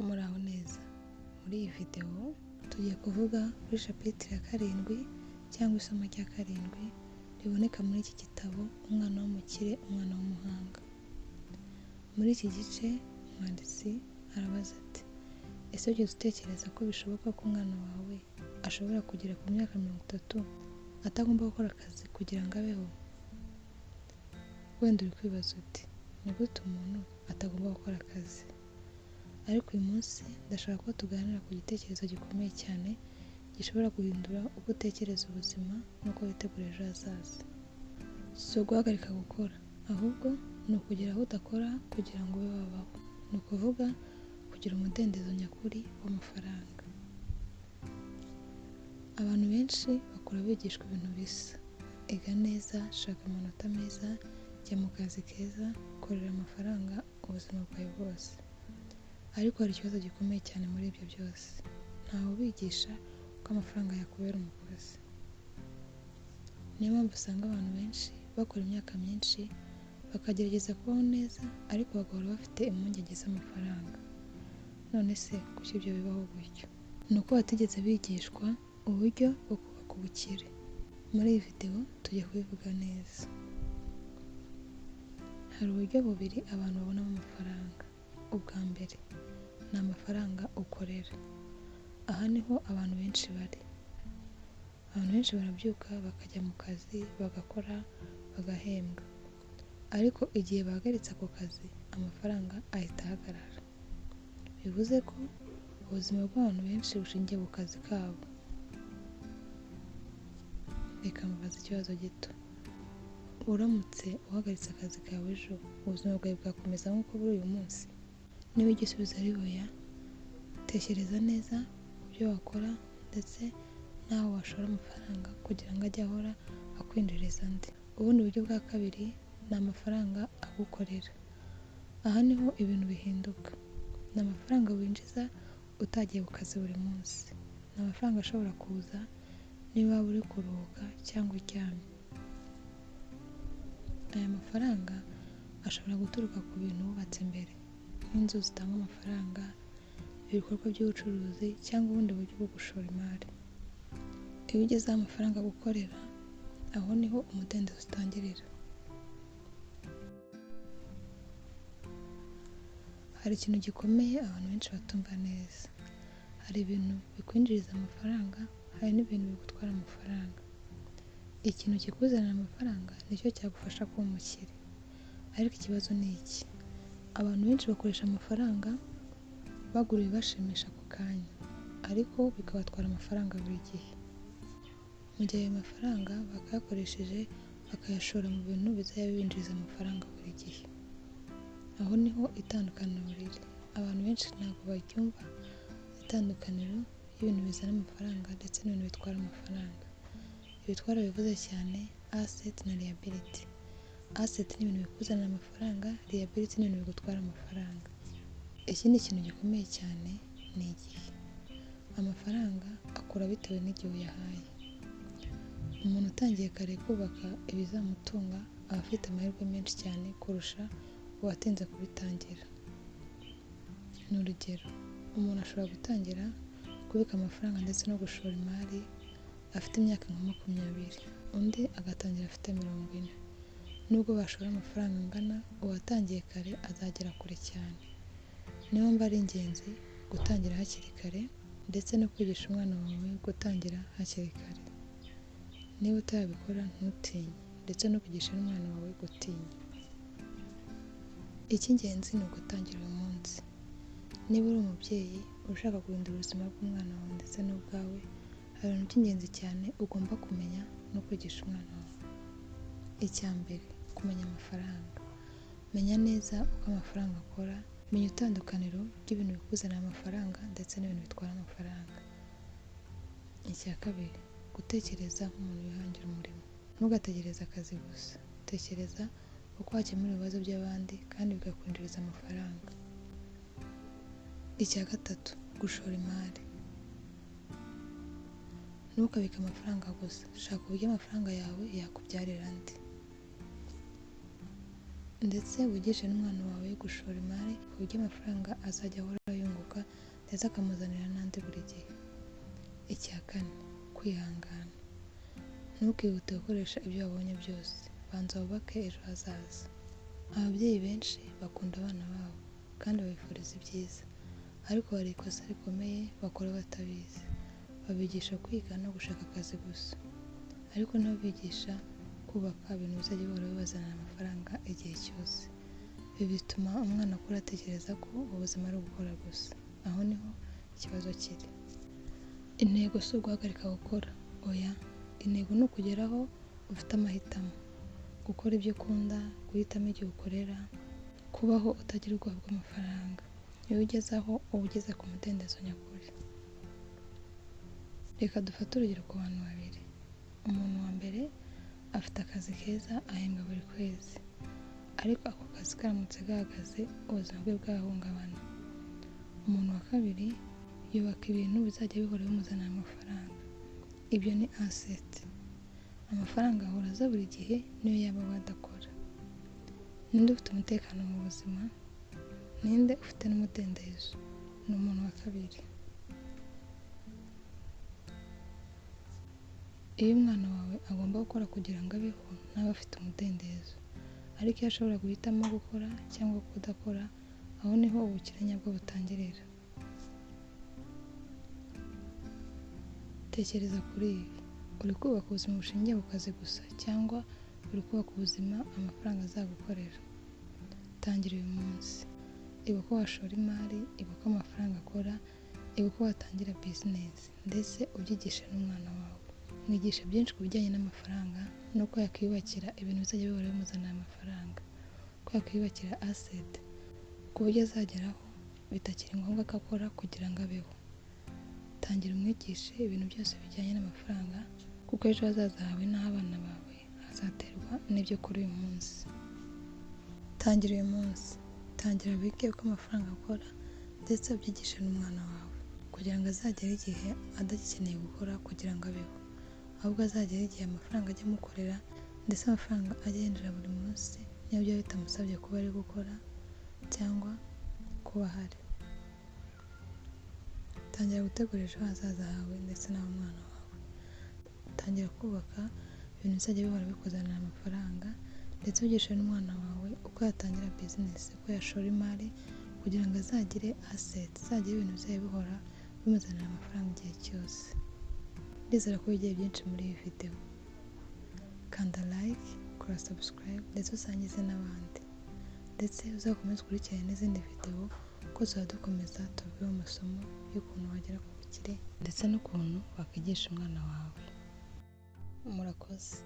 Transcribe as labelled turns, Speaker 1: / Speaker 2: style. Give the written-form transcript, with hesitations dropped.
Speaker 1: Muraho neza. Muri iyi videwo tugiye kuvuga kuri shapitire ya 7 cyangwa isomo rya 7 riboneka muri iki gitabo Umwana w'umukire, umwana w'umuhanga. Muri iki gice umwanditsi arabaza ati: ese ugeze utekereza ko bishoboka ko umwana wawe ashobora kugera ku myaka 30 atagomba gukora akazi kugira ngo abeho? Wenda uri kwibaza uti ni gute umuntu atagomba gukora akazi? Ariko uyu munsi ndashaka ko tuganira ku gitekerezo gikomeye cyane gishobora guhindura uko utekereza ubuzima n'uko witegura ejo hazaza. Si uguhagarika gukora, ahubwo ni ukugera aho udakora kugira ngo ube wabaho. Ni ukuvuga kugira umudendezo nyakuri w'amafaranga. Abantu benshi bakura bigishwa ibintu bisa: iga neza, shaka amanota meza, jya mu kazi keza, korera amafaranga ubuzima bwawe bwose. Ariko hari ikibazo gikomeye cyane muri ibyo byose: ntawe ubigisha ko amafaranga yakubera umukozi. Niyo mpamvu usanga abantu benshi bakora imyaka myinshi bakagerageza kubaho neza, ariko bagahora bafite impungenge z'amafaranga. None se kuki ibyo bibaho gutyo? Ni uko batigeze bigishwa uburyo bwo kubaka ubukire. Muri iyi videwo tugiye kubivuga neza. Hari uburyo bubiri abantu babonamo amafaranga. Ubwa mbere ni amafaranga ukorera. Aha niho abantu benshi bari. Abantu benshi barabyuka bakajya mu kazi, bagakora, bagahembwa. Ariko igihe bahagaritse ako kazi, amafaranga ahita ahagarara. Bivuze ko ubuzima bw'abantu benshi bushingiye ku kazi kabo. Reka mubaze ikibazo gito: uramutse uhagaritse akazi kawe ejo, ubuzima bwawe bwakomeza nk'uko buri uyu munsi? Niba igisubizo ari oya, tekereza neza ku byo wakora ndetse n'aho washora amafaranga kugira ngo ajye ahora akwinjiriza andi. Ubundi buryo bwa kabiri ni amafaranga agukorera. Aha niho ibintu bihinduka. Ni amafaranga winjiza utagiye ku kazi buri munsi. Ni amafaranga ashobora kuza niba waba uri kuruhuka cyangwa uryamye. Aya mafaranga ashobora guturuka ku bintu wubatse mbere, nk'inzu zitanga amafaranga, ibikorwa by'ubucuruzi cyangwa ubundi buryo bwo gushora imari. Iyo ugezeho amafaranga gukorera, aho niho umudendezo utangirira. Hari ikintu gikomeye abantu benshi batumva neza: hari ibintu bikwinjiriza amafaranga, hari n'ibintu bigutwara amafaranga. Ikintu kikuzanira amafaranga nicyo cyagufasha kuba umukire. Ariko ikibazo ni iki: abantu benshi bakoresha amafaranga bagura ibibashimisha ako kanya, ariko bikabatwara amafaranga buri gihe. Mu gihe ayo mafaranga bakayakoresheje bakayashora mu bintu bizajya bibinjiriza amafaranga buri gihe. Aho niho itandukaniro riri. Abantu benshi ntabwo baryumva itandukaniro y'ibintu bizana amafaranga ndetse n'ibintu bitwara amafaranga. Ibitwara bivuze cyane asset na liability. Asset ni ibintu bikuzanira amafaranga, liability ni ibintu bigutwara amafaranga. Ikindi kintu gikomeye cyane ni igihe. Amafaranga akura bitewe n'igihe uyahaye. Umuntu utangiye kare kubaka ibizamutunga aba afite amahirwe menshi cyane kurusha uwatinze kubitangira. Ni urugero: umuntu ashobora gutangira kubika amafaranga ndetse no gushora imari afite imyaka nka 20, undi agatangira afite 40. Nubwo bashora amafaranga angana, uwatangiye kare azagera kure cyane. Niyo mpamvu ari ingenzi gutangira hakiri kare ndetse no kwigisha umwana wawe gutangira hakiri kare. Niba utabikora ntutinye, ndetse no kwigisha n'umwana wawe gutinya. Icy'ingenzi ni ugutangira uyu munsi. Niba uri umubyeyi ushaka guhindura ubuzima bw'umwana wawe ndetse n'ubwawe, hari ibintu by'ingenzi cyane ugomba kumenya no kwigisha umwana wawe. Icya mbere: kumenya amafaranga. Menya neza uko amafaranga akora, menya itandukaniro ry'ibintu bikuzanira amafaranga ndetse n'ibintu bitwara amafaranga. Icya kabiri: gutekereza nk'umuntu wihangira umurimo. Ntugategereze akazi gusa, tekereza uko wakemura ibibazo by'abandi kandi bigakwinjiriza amafaranga. Icya gatatu: gushora imari. Ntukabike amafaranga gusa, shaka uburyo amafaranga yawe yakubyarira andi. ndetse wigishe n'umwana wawe gushora imari ku buryo amafaranga azajya ahora yunguka ndetse akamuzanira n'andi buri gihe. Icya kane, kwihangana. Ntukihute gukoresha ibyo wabonye byose, banza wubake ejo hazaza. Ababyeyi benshi bakunda abana babo kandi babifuriza ibyiza, ariko hari ikosa rikomeye bakora batabizi. Babigisha kwiga no gushaka akazi gusa, ariko ntibabigisha kubaka ibintu bizajya bihora bibazanira amafaranga igihe cyose. Ibi bituma umwana akura atekereza ko ubuzima ari ugukora gusa. Aho niho ikibazo kiri. Intego si uguhagarika gukora, oya, intego ni ukugeraho ufite amahitamo, gukora ibyo ukunda, guhitamo igihe ukorera, kubaho utagira ubwoba bw'amafaranga. Iyo ugeze aho uba ugeze ku mudendezo nyakuri. Reka dufate urugero ku bantu babiri. Umuntu wa mbere afite akazi keza, ahembwa buri kwezi, ariko ako kazi karamutse gahagaze ubuzima bwe bwahungabana. Umuntu wa kabiri yubaka ibintu bizajya bihora bimuzanira amafaranga. Ibyo ni asset. Amafaranga ahora aza buri gihe niyo yaba adakora. Ninde ufite umutekano mu buzima? Ninde ufite n'umudendezo? Ni umuntu wa kabiri. Iyo umwana wawe agomba gukora kugira ngo abeho, ntaba afite umudendezo. Ariko iyo ashobora guhitamo gukora cyangwa kudakora, aho niho ubukire nyabwo butangirira. Tekereza kuri ibi. Uri kubaka ubuzima bushingiye ku kazi gusa, cyangwa uri kubaka ubuzima amafaranga azagukorera? Tangira uyu munsi. Ibuka ko washora imari, ibuka ko amafaranga akora, ibuka ko watangira bizinesi, ndetse ubyigishe n'umwana wawe. Mwigisha byinshi ku bijyanye n'amafaranga, nuko yakwiyubakira ibintu bizajya bihora bimuzanira amafaranga, ko yakwiyubakira asset ku buryo azageraho bitakiri ngombwa ko akora kugira ngo abeho. Tangira umwigishe ibintu byose bijyanye n'amafaranga, kuko ejo hazaza hawe n'abana bawe hazaterwa n'ibyo kuri uyu munsi. Tangira uyu munsi. Tangira wige uko amafaranga akora, ndetse ubyigishe n'umwana wawe, kugira ngo azagere igihe adakeneye gukora kugira ngo abeho, ahubwo azagera igihe amafaranga ajya amukorera, ndetse amafaranga ajya yinjira buri munsi, niyo byaba bitamusabye kuba ari gukora cyangwa kuba ahari. Tangira gutegura ejo hazaza hawe ndetse n'umwana wawe. Tangira kubaka ibintu bizajya bihora bikuzanira amafaranga, ndetse ugishe n'umwana wawe uko yatangira bizinesi, uko yashora imari, kugira ngo azagire aseti, azagire ibintu bizajya bihora bimuzanira amafaranga igihe cyose. Ndizera ko wigiye byinshi muri iyi videwo. Kanda like, kora subscribe, ndetse usangize n'abandi, ndetse uzakomeze ukurikirane n'izindi videwo, kuko tuzaba dukomeza tuvuge amasomo y'ukuntu wagera ku bukire, ndetse n'ukuntu wakwigisha umwana wawe. Murakoze.